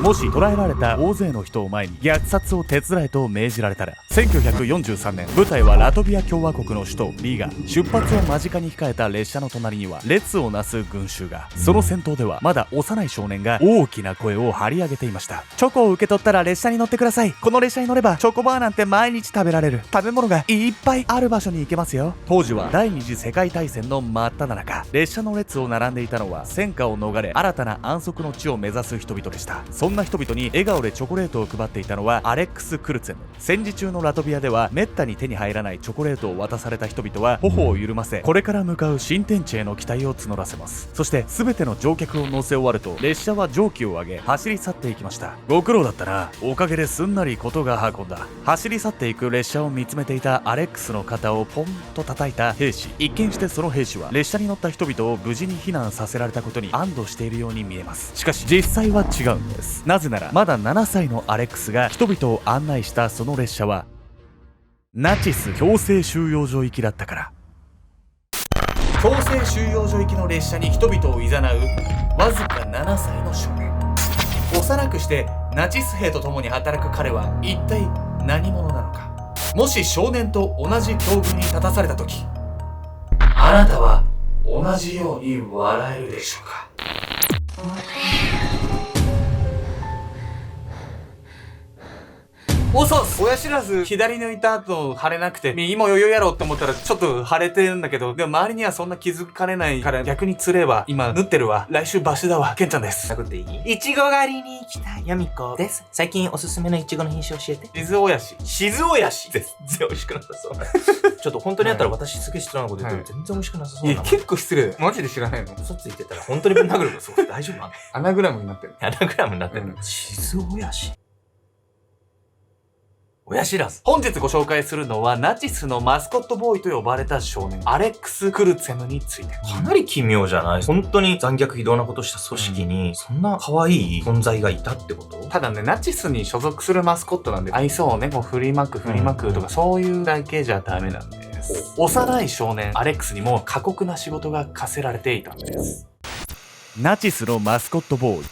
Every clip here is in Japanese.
もし捕らえられた大勢の人を前に虐殺を手伝えと命じられたら、1943年、舞台はラトビア共和国の首都リーガ。出発を間近に控えた列車の隣には列をなす群衆が。その先頭ではまだ幼い少年が大きな声を張り上げていました。チョコを受け取ったら列車に乗ってください。この列車に乗ればチョコバーなんて毎日食べられる。食べ物がいっぱいある場所に行けますよ。当時は第二次世界大戦の真っ只中。列車の列を並んでいたのは戦火を逃れ新たな安息の地を目指す人々でした。そんな人々に笑顔でチョコレートを配っていたのはアレックス・クルツェム。戦時中のラトビアではめったに手に入らないチョコレートを渡された人々は頬を緩ませ、これから向かう新天地への期待を募らせます。そして全ての乗客を乗せ終わると列車は蒸気を上げ走り去っていきました。ご苦労だったな。おかげですんなりことが運んだ。走り去っていく列車を見つめていたアレックスの肩をポンと叩いた兵士。一見してその兵士は列車に乗った人々を無事に避難させられたことに安堵しているように見えます。しかし実際は違うんです。なぜならまだ7歳のアレックスが人々を案内したその列車はナチス強制収容所行きだったから。強制収容所行きの列車に人々を誘うわずか7歳の少年。幼くしてナチス兵と共に働く彼は一体何者なのか。もし少年と同じ境遇に立たされた時、あなたは同じように笑えるでしょうか。おそうっす。親知らず左抜いた後腫れなくて右も余裕やろうって思ったらちょっと腫れてるんだけど、でも周りにはそんな気づかれないから逆につれえわ。今縫ってるわ。来週バシだわ。ケンちゃんです。殴っていい？いちご狩りに来たヤミコです。最近おすすめのいちごの品種教えて。静親し。静親し全然美味しくなさそう。ちょっと本当にあったら私すげえ失礼なこと言ってる。全然美味しくなさそうな。結構失礼。マジで知らないの？嘘ついてたら本当にぶん殴るの。そう、大丈夫なの？アナグラムになってる。アナグラムになってる。静親し。親知らず。本日ご紹介するのはナチスのマスコットボーイと呼ばれた少年アレックス・クルツェムについて。かなり奇妙じゃない？本当に残虐非道なことした組織にそんな可愛い存在がいたってこと？ただね、ナチスに所属するマスコットなんで愛想をねこう振りまくとかそういうだけじゃダメなんです。幼い少年アレックスにも過酷な仕事が課せられていたんです。ナチスのマスコットボーイ。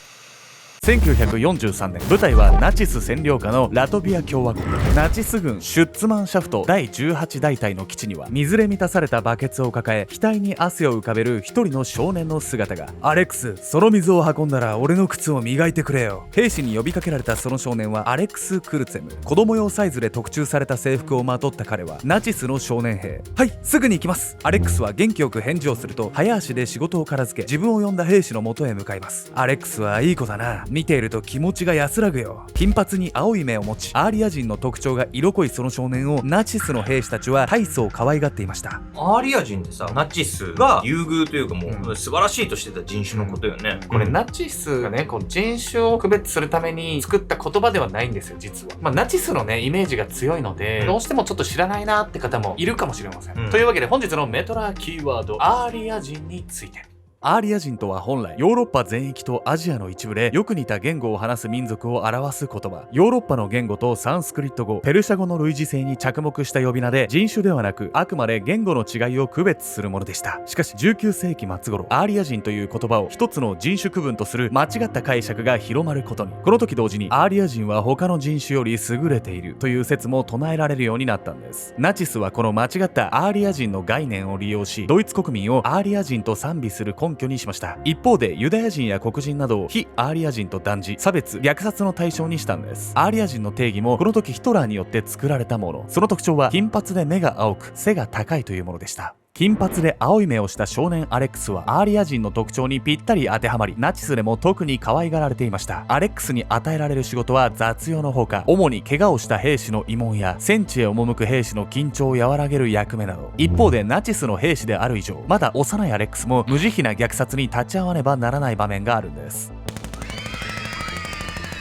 1943年、舞台はナチス占領下のラトビア共和国。ナチス軍シュッツマンシャフト第18大隊の基地には水で満たされたバケツを抱え額に汗を浮かべる一人の少年の姿が。アレックス、その水を運んだら俺の靴を磨いてくれよ。兵士に呼びかけられたその少年はアレックス・クルツェム。子供用サイズで特注された制服をまとった彼はナチスの少年兵。はい、すぐに行きます。アレックスは元気よく返事をすると早足で仕事を片付け自分を呼んだ兵士の元へ向かいます。アレックスはいい子だな。見ていると気持ちが安らぐよ。金髪に青い目を持ちアーリア人の特徴が色濃いその少年をナチスの兵士たちは大層可愛がっていました。アーリア人ってさ、ナチスが優遇というかもう素晴らしいとしてた人種のことよね。これナチスがねこう人種を区別するために作った言葉ではないんですよ実は。ナチスのねイメージが強いのでどうしてもちょっと知らないなって方もいるかもしれません。というわけで本日のメトラキーワードアーリア人について。アーリア人とは本来ヨーロッパ全域とアジアの一部でよく似た言語を話す民族を表す言葉。ヨーロッパの言語とサンスクリット語、ペルシャ語の類似性に着目した呼び名で人種ではなくあくまで言語の違いを区別するものでした。しかし19世紀末頃アーリア人という言葉を一つの人種区分とする間違った解釈が広まることに。この時同時にアーリア人は他の人種より優れているという説も唱えられるようになったんです。ナチスはこの間違ったアーリア人の概念を利用しドイツ国民をアーリア人と賛美する根拠にしました。一方でユダヤ人や黒人などを非アーリア人と断じ差別虐殺の対象にしたんです。アーリア人の定義もこの時ヒトラーによって作られたもの。その特徴は金髪で目が青く背が高いというものでした。金髪で青い目をした少年アレックスはアーリア人の特徴にぴったり当てはまりナチスでも特に可愛がられていました。アレックスに与えられる仕事は雑用のほか主に怪我をした兵士の慰問や戦地へ赴く兵士の緊張を和らげる役目など。一方でナチスの兵士である以上まだ幼いアレックスも無慈悲な虐殺に立ち会わねばならない場面があるんです。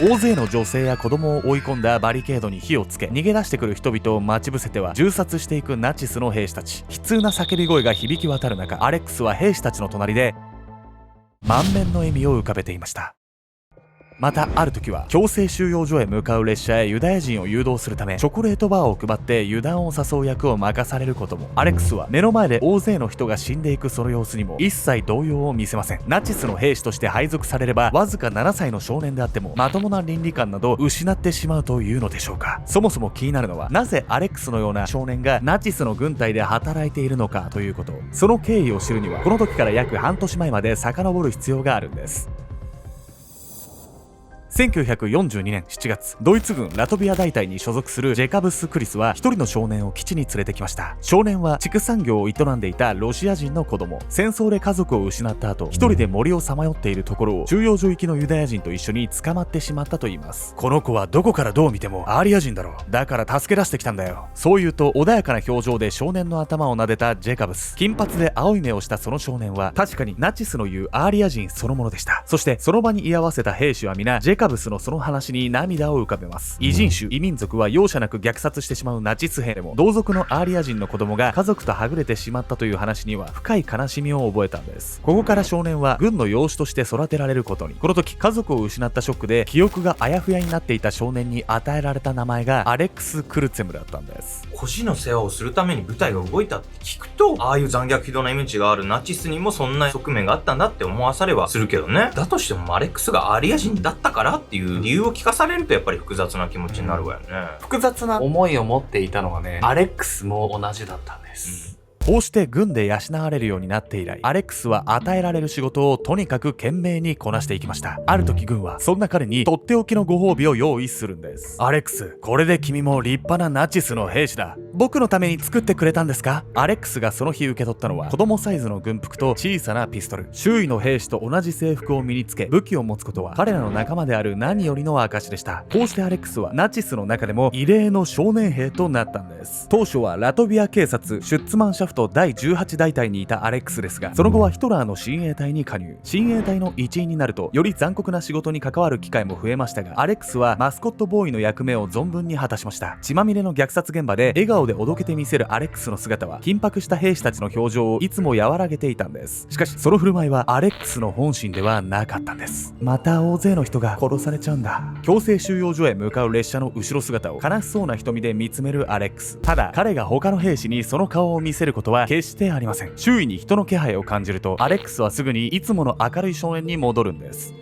大勢の女性や子供を追い込んだバリケードに火をつけ逃げ出してくる人々を待ち伏せては銃殺していくナチスの兵士たち。悲痛な叫び声が響き渡る中アレックスは兵士たちの隣で満面の笑みを浮かべていました。またある時は強制収容所へ向かう列車へユダヤ人を誘導するためチョコレートバーを配って油断を誘う役を任されることも。アレックスは目の前で大勢の人が死んでいくその様子にも一切動揺を見せません。ナチスの兵士として配属されればわずか7歳の少年であってもまともな倫理観など失ってしまうというのでしょうか。そもそも気になるのはなぜアレックスのような少年がナチスの軍隊で働いているのかということ。その経緯を知るにはこの時から約半年前まで遡る必要があるんです。1942年7月、ドイツ軍ラトビア大隊に所属するジェカブス・クリスは一人の少年を基地に連れてきました。少年は畜産業を営んでいたロシア人の子供。戦争で家族を失った後、一人で森をさまよっているところを収容所行きのユダヤ人と一緒に捕まってしまったといいます。この子はどこからどう見てもアーリア人だろう。だから助け出してきたんだよ。そう言うと穏やかな表情で少年の頭を撫でたジェカブス。金髪で青い目をしたその少年は確かにナチスの言うアーリア人そのものでした。そしてその場に居合わせた兵士は皆ジェカブスのその話に涙を浮かべます。異人種異民族は容赦なく虐殺してしまうナチス兵でも同族のアーリア人の子供が家族とはぐれてしまったという話には深い悲しみを覚えたんです。ここから少年は軍の養子として育てられることに。この時家族を失ったショックで記憶があやふやになっていた少年に与えられた名前がアレックス・クルツェムだったんです。孤児の世話をするために部隊が動いたって聞くと、ああいう残虐非道なイメージがあるナチスにもそんな側面があったんだって思わされはするけどね。だとしてもアレックスがアーリア人だったからっていう理由を聞かされるとやっぱり複雑な気持ちになるわよね。複雑な思いを持っていたのはね、アレックスも同じだったんです。こうして軍で養われるようになって以来、アレックスは与えられる仕事をとにかく懸命にこなしていきました。ある時軍はそんな彼にとっておきのご褒美を用意するんです。アレックス、これで君も立派なナチスの兵士だ。僕のために作ってくれたんですか？アレックスがその日受け取ったのは子供サイズの軍服と小さなピストル。周囲の兵士と同じ制服を身につけ武器を持つことは彼らの仲間である何よりの証でした。こうしてアレックスはナチスの中でも異例の少年兵となったんです。当初はラトビア警察シュッツマンシャフト第18大隊にいたアレックスですが、その後はヒトラーの親衛隊に加入。親衛隊の一員になるとより残酷な仕事に関わる機会も増えましたが、アレックスはマスコットボーイの役目を存分に果たしました。血まみれの虐殺現場で笑顔でおどけてみせるアレックスの姿は緊迫した兵士たちの表情をいつも和らげていたんです。しかしその振る舞いはアレックスの本心ではなかったんです。また大勢の人が殺されちゃうんだ。強制収容所へ向かう列車の後ろ姿を悲しそうな瞳で見つめるアレックス。ただ彼が他の兵士にその顔を見せることは決してありません。周囲に人の気配を感じるとアレックスはすぐにいつもの明るい少年に戻るんです。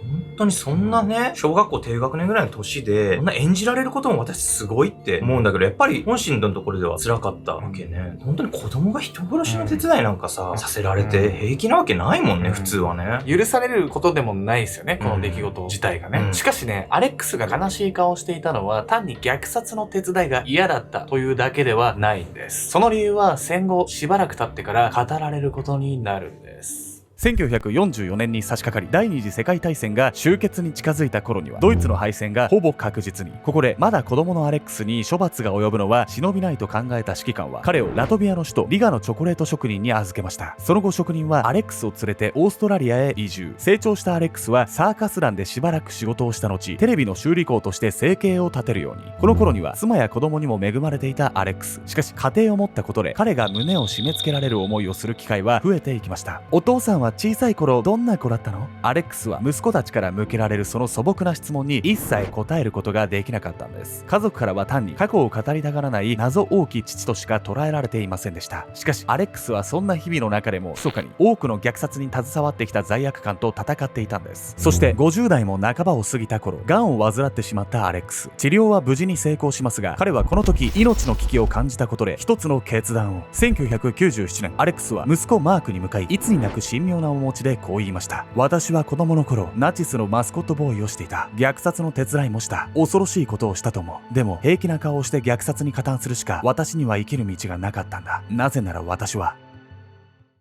本当にそんなね、小学校低学年ぐらいの年で、こんな演じられることも私すごいって思うんだけど、やっぱり本心のところでは辛かったわけね。本当に子供が人殺しの手伝いなんかさせられて平気なわけないもんね、普通はね。許されることでもないですよね、この出来事自体がね。しかしね、アレックスが悲しい顔をしていたのは単に虐殺の手伝いが嫌だったというだけではないんです。その理由は戦後しばらく経ってから語られることになるんです。1944年に差し掛かり第二次世界大戦が終結に近づいた頃にはドイツの敗戦がほぼ確実に。ここでまだ子供のアレックスに処罰が及ぶのは忍びないと考えた指揮官は彼をラトビアの首都リガのチョコレート職人に預けました。その後職人はアレックスを連れてオーストラリアへ移住。成長したアレックスはサーカス団でしばらく仕事をした後テレビの修理工として生計を立てるように。この頃には妻や子供にも恵まれていたアレックス。しかし家庭を持ったことで彼が胸を締め付けられる思いをする機会は増えていきました。お父さんは小さい頃どんな子だったの？アレックスは息子たちから向けられるその素朴な質問に一切答えることができなかったんです。家族からは単に過去を語りたがらない謎多き父としか捉えられていませんでした。しかしアレックスはそんな日々の中でも密かに多くの虐殺に携わってきた罪悪感と戦っていたんです。そして50代も半ばを過ぎた頃、癌を患ってしまったアレックス。治療は無事に成功しますが、彼はこの時命の危機を感じたことで一つの決断を。1997年、アレックスは息子マークに向かいいつになく神妙な面持ちでこう言いました。私は子供の頃ナチスのマスコットボーイをしていた。虐殺の手伝いもした。恐ろしいことをしたと思う。でも平気な顔をして虐殺に加担するしか私には生きる道がなかったんだ。なぜなら私は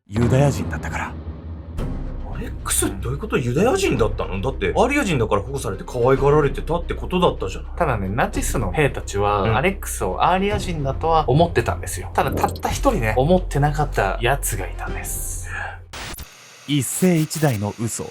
ユダヤ人だったから。アレックスどういうこと？ユダヤ人だったの？だってアーリア人だから保護されて可愛がられてたってことだったじゃない。ただね、ナチスの兵たちは、アレックスをアーリア人だとは思ってたんですよ。ただたった一人ね、思ってなかったやつがいたんです。一世一代の嘘。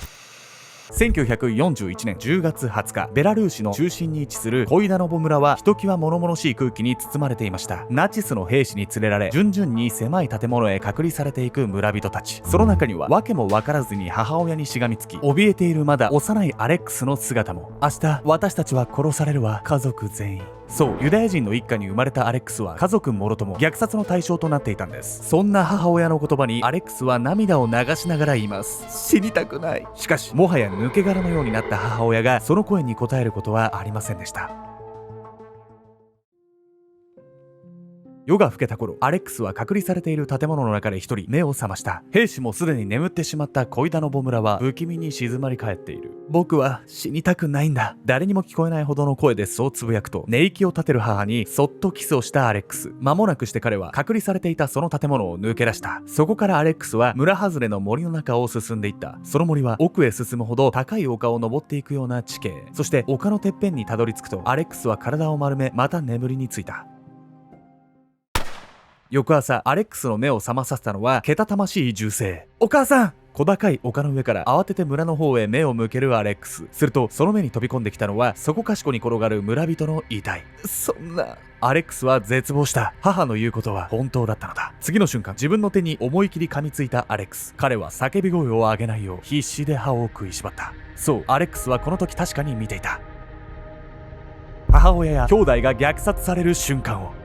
1941年10月20日、ベラルーシの中心に位置するコイダノボ村はひときわ物々しい空気に包まれていました。ナチスの兵士に連れられ、順々に狭い建物へ隔離されていく村人たち。その中には訳も分からずに母親にしがみつき、怯えているまだ幼いアレックスの姿も。明日私たちは殺されるわ、家族全員。そう、ユダヤ人の一家に生まれたアレックスは家族もろとも虐殺の対象となっていたんです。そんな母親の言葉にアレックスは涙を流しながら言います。死にたくない。しかしもはや抜け殻のようになった母親がその声に応えることはありませんでした。夜が更けた頃、アレックスは隔離されている建物の中で一人目を覚ました。兵士もすでに眠ってしまったコイダノボ村は不気味に静まり返っている。僕は死にたくないんだ。誰にも聞こえないほどの声でそうつぶやくと、寝息を立てる母にそっとキスをしたアレックス。間もなくして彼は隔離されていたその建物を抜け出した。そこからアレックスは村外れの森の中を進んでいった。その森は奥へ進むほど高い丘を登っていくような地形。そして丘のてっぺんにたどり着くと、アレックスは体を丸め、また眠りについた。翌朝、アレックスの目を覚まさせたのはけたたましい銃声。お母さん！小高い丘の上から慌てて村の方へ目を向けるアレックス。するとその目に飛び込んできたのはそこかしこに転がる村人の遺体。そんな。アレックスは絶望した。母の言うことは本当だったのだ。次の瞬間、自分の手に思い切り噛みついたアレックス。彼は叫び声を上げないよう必死で歯を食いしばった。そう、アレックスはこの時確かに見ていた。母親や兄弟が虐殺される瞬間を。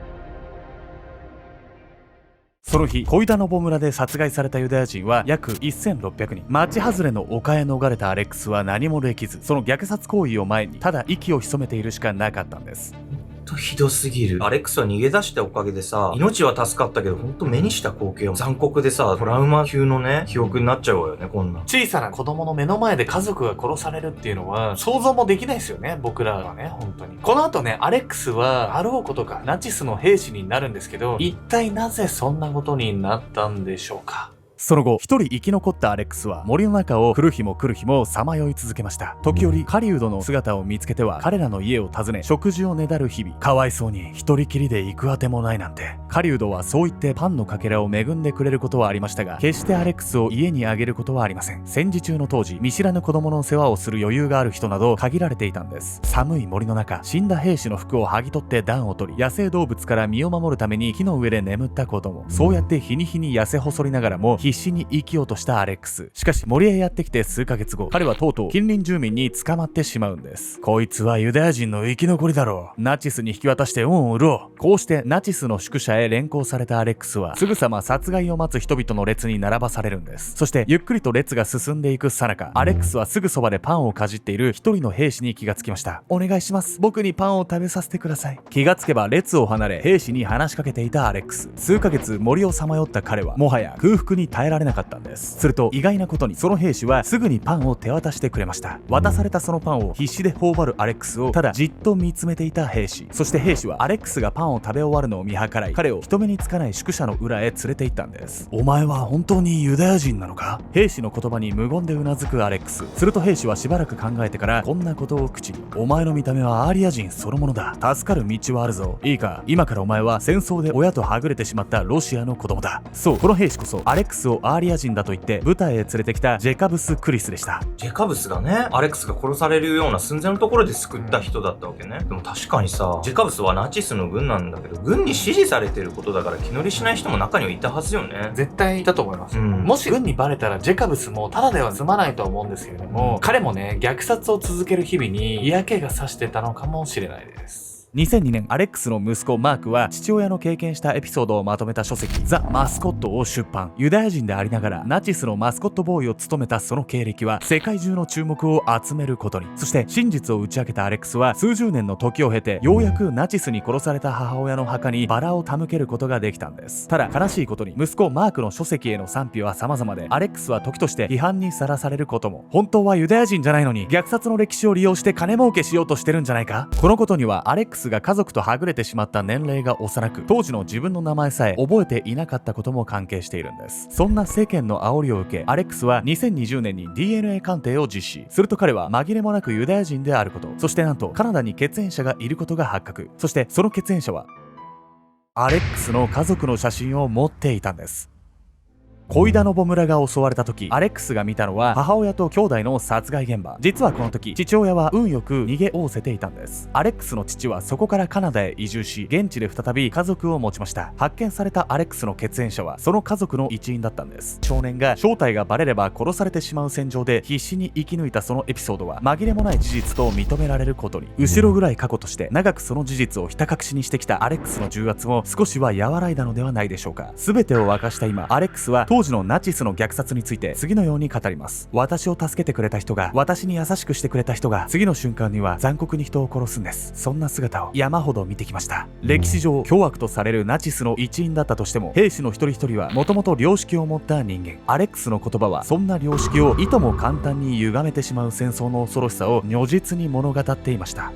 その日、コイダノボ村で殺害されたユダヤ人は約1600人。町外れの丘へ逃れたアレックスは何もできず、その虐殺行為を前にただ息を潜めているしかなかったんです。ほんとひどすぎる。アレックスは逃げ出したおかげでさ、命は助かったけど、ほんと目にした光景は残酷でさ、トラウマ級のね、記憶になっちゃうわよね、こんなん。小さな子供の目の前で家族が殺されるっていうのは想像もできないですよね、僕らはね、本当に。この後ね、アレックスはあろうことかナチスの兵士になるんですけど、一体なぜそんなことになったんでしょうか。その後、一人生き残ったアレックスは森の中を来る日も来る日もさまよい続けました。時折狩人の姿を見つけては彼らの家を訪ね食事をねだる日々。かわいそうに一人きりで行くあてもないなんて。狩人はそう言ってパンのかけらを恵んでくれることはありましたが、決してアレックスを家にあげることはありません。戦時中の当時、見知らぬ子供の世話をする余裕がある人など限られていたんです。寒い森の中、死んだ兵士の服を剥ぎ取って暖を取り、野生動物から身を守るために木の上で眠った子供。そうやって日に日に痩せ細りながらも必死に生きようとしたアレックス。しかし森へやってきて数ヶ月後、彼はとうとう近隣住民に捕まってしまうんです。こいつはユダヤ人の生き残りだろう。ナチスに引き渡して恩を売ろう。こうしてナチスの宿舎へ連行されたアレックスはすぐさま殺害を待つ人々の列に並ばされるんです。そしてゆっくりと列が進んでいく最中、アレックスはすぐそばでパンをかじっている一人の兵士に気がつきました。お願いします。僕にパンを食べさせてください。気がつけば列を離れ兵士に話しかけていたアレックス。数ヶ月森をさまよった彼はもはや空腹に耐えられなかったんです。すると意外なことにその兵士はすぐにパンを手渡してくれました。渡されたそのパンを必死で頬張るアレックスをただじっと見つめていた兵士。そして兵士はアレックスがパンを食べ終わるのを見計らい、彼を人目につかない宿舎の裏へ連れて行ったんです。お前は本当にユダヤ人なのか？兵士の言葉に無言でうなずくアレックス。すると兵士はしばらく考えてからこんなことを口に。お前の見た目はアーリア人そのものだ。助かる道はあるぞ。いいか、今からお前は戦争で親とはぐれてしまったロシアの子供だ。そう、この兵士こそアレックスをアーリア人だと言って部隊へ連れてきたジェカブス・クリスでした。ジェカブスがね、アレックスが殺されるような寸前のところで救った人だったわけね。でも確かにさ、ジェカブスはナチスの軍なんだけど、軍に支持されてることだから気乗りしない人も中にはいたはずよね。絶対いたと思います。もし軍にバレたらジェカブスもただでは済まないとは思うんですけれども、彼もね、虐殺を続ける日々に嫌気がさしてたのかもしれないです。2002年、アレックスの息子マークは父親の経験したエピソードをまとめた書籍ザ・マスコットを出版。ユダヤ人でありながらナチスのマスコットボーイを務めたその経歴は世界中の注目を集めることに。そして真実を打ち明けたアレックスは数十年の時を経てようやくナチスに殺された母親の墓にバラを手向けることができたんです。ただ悲しいことに息子マークの書籍への賛否は様々で、アレックスは時として批判にさらされることも。本当はユダヤ人じゃないのに虐殺の歴史を利用して金儲けしようとしてるんじゃないか。このことにはアレックスが家族とはぐれてしまった年齢が幼く、当時の自分の名前さえ覚えていなかったことも関係しているんです。そんな世間の煽りを受け、アレックスは2020年に DNA 鑑定を実施すると、彼は紛れもなくユダヤ人であること、そしてなんとカナダに血縁者がいることが発覚。そしてその血縁者はアレックスの家族の写真を持っていたんです。恋田のボ村が襲われた時、アレックスが見たのは母親と兄弟の殺害現場。実はこの時、父親は運よく逃げおおせていたんです。アレックスの父はそこからカナダへ移住し、現地で再び家族を持ちました。発見されたアレックスの血縁者はその家族の一員だったんです。少年が正体がバレれば殺されてしまう戦場で必死に生き抜いたそのエピソードは紛れもない事実と認められることに。後ろ暗い過去として長くその事実をひた隠しにしてきたアレックスの重圧も少しは和らいだのではないでしょうか。全てを明かした今、アレックスは当時のナチスの虐殺について次のように語ります。私を助けてくれた人が、私に優しくしてくれた人が、次の瞬間には残酷に人を殺すんです。そんな姿を山ほど見てきました。歴史上凶悪とされるナチスの一員だったとしても、兵士の一人一人はもともと良識を持った人間。アレックスの言葉はそんな良識をいとも簡単に歪めてしまう戦争の恐ろしさを如実に物語っていました。